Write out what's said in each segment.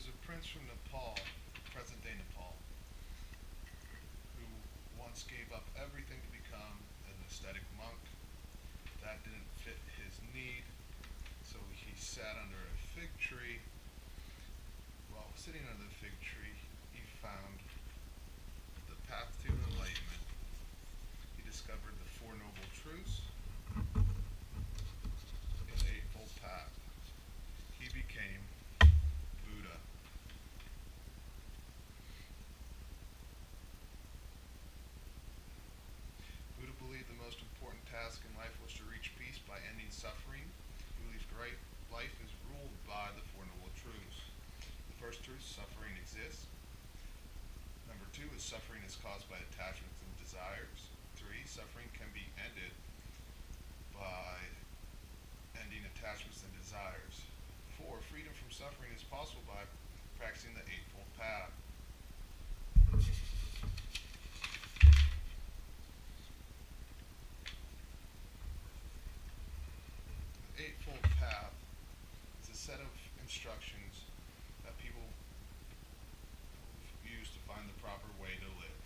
was a prince from Nepal, present day Nepal, who once gave up everything to become an ascetic monk. That didn't fit his need, so he sat under a fig tree. While sitting under the fig tree, he found the path to enlightenment. He discovered the Four Noble Truths and the Eightfold Path. He became Buddha. Buddha believed the most important task in life was to reach peace by ending suffering. He believed life is ruled by the Four Noble Truths. The first truth, suffering exists. Number two is suffering is caused by attachments and desires. Three, suffering can be ended by ending attachments and desires. Four, freedom from suffering is possible by practicing the Eightfold Path. The Eightfold Path is a set of instructions that people use to find the proper way to live.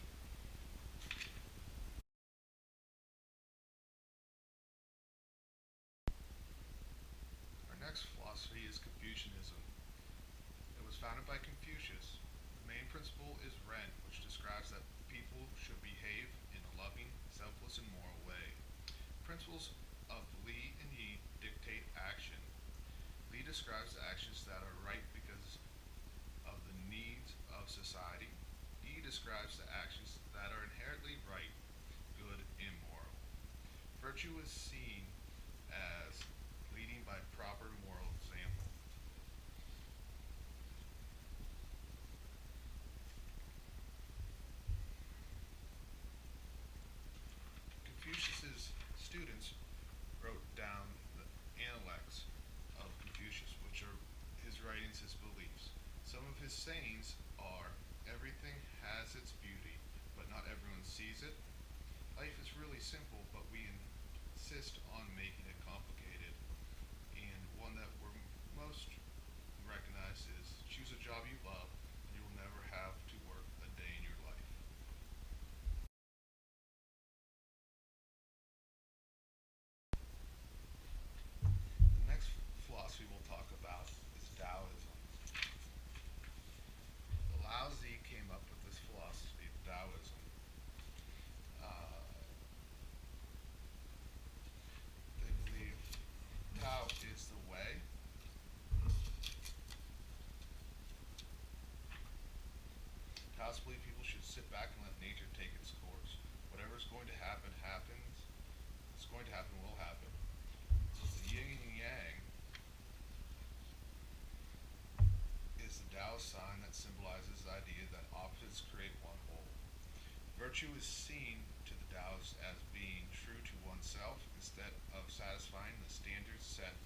Our next philosophy is Confucianism. It was founded by Confucius. The main principle is Ren, which describes that people should behave in a loving, selfless, and moral way. Principles of Li and Yi dictate action. Li describes the actions that are right because of the needs of society. Yi describes the actions that are inherently right, good, and moral. Virtue is seen as leading by proper moral example. Confucius's students wrote down the Analects of Confucius, which are his writings, his beliefs. Some of his sayings are, everything has its beauty, but not everyone sees it. Life is really simple, but we insist on making it complicated. And one that we're most recognized is choose a job you love, and you will never have to work a day in your life. The next philosophy we'll talk about is Taoism. Lao Tzu came up with this philosophy, Taoism. Uh, they believe Tao is the way. Taoists believe people should sit back and let nature take its course. Whatever is going to happen, happens. What's going to happen will happen. The yin and yang is the Tao sign that symbolizes the idea that opposites create one whole. Virtue is seen to the Taoists as being true to oneself instead of satisfying the standards set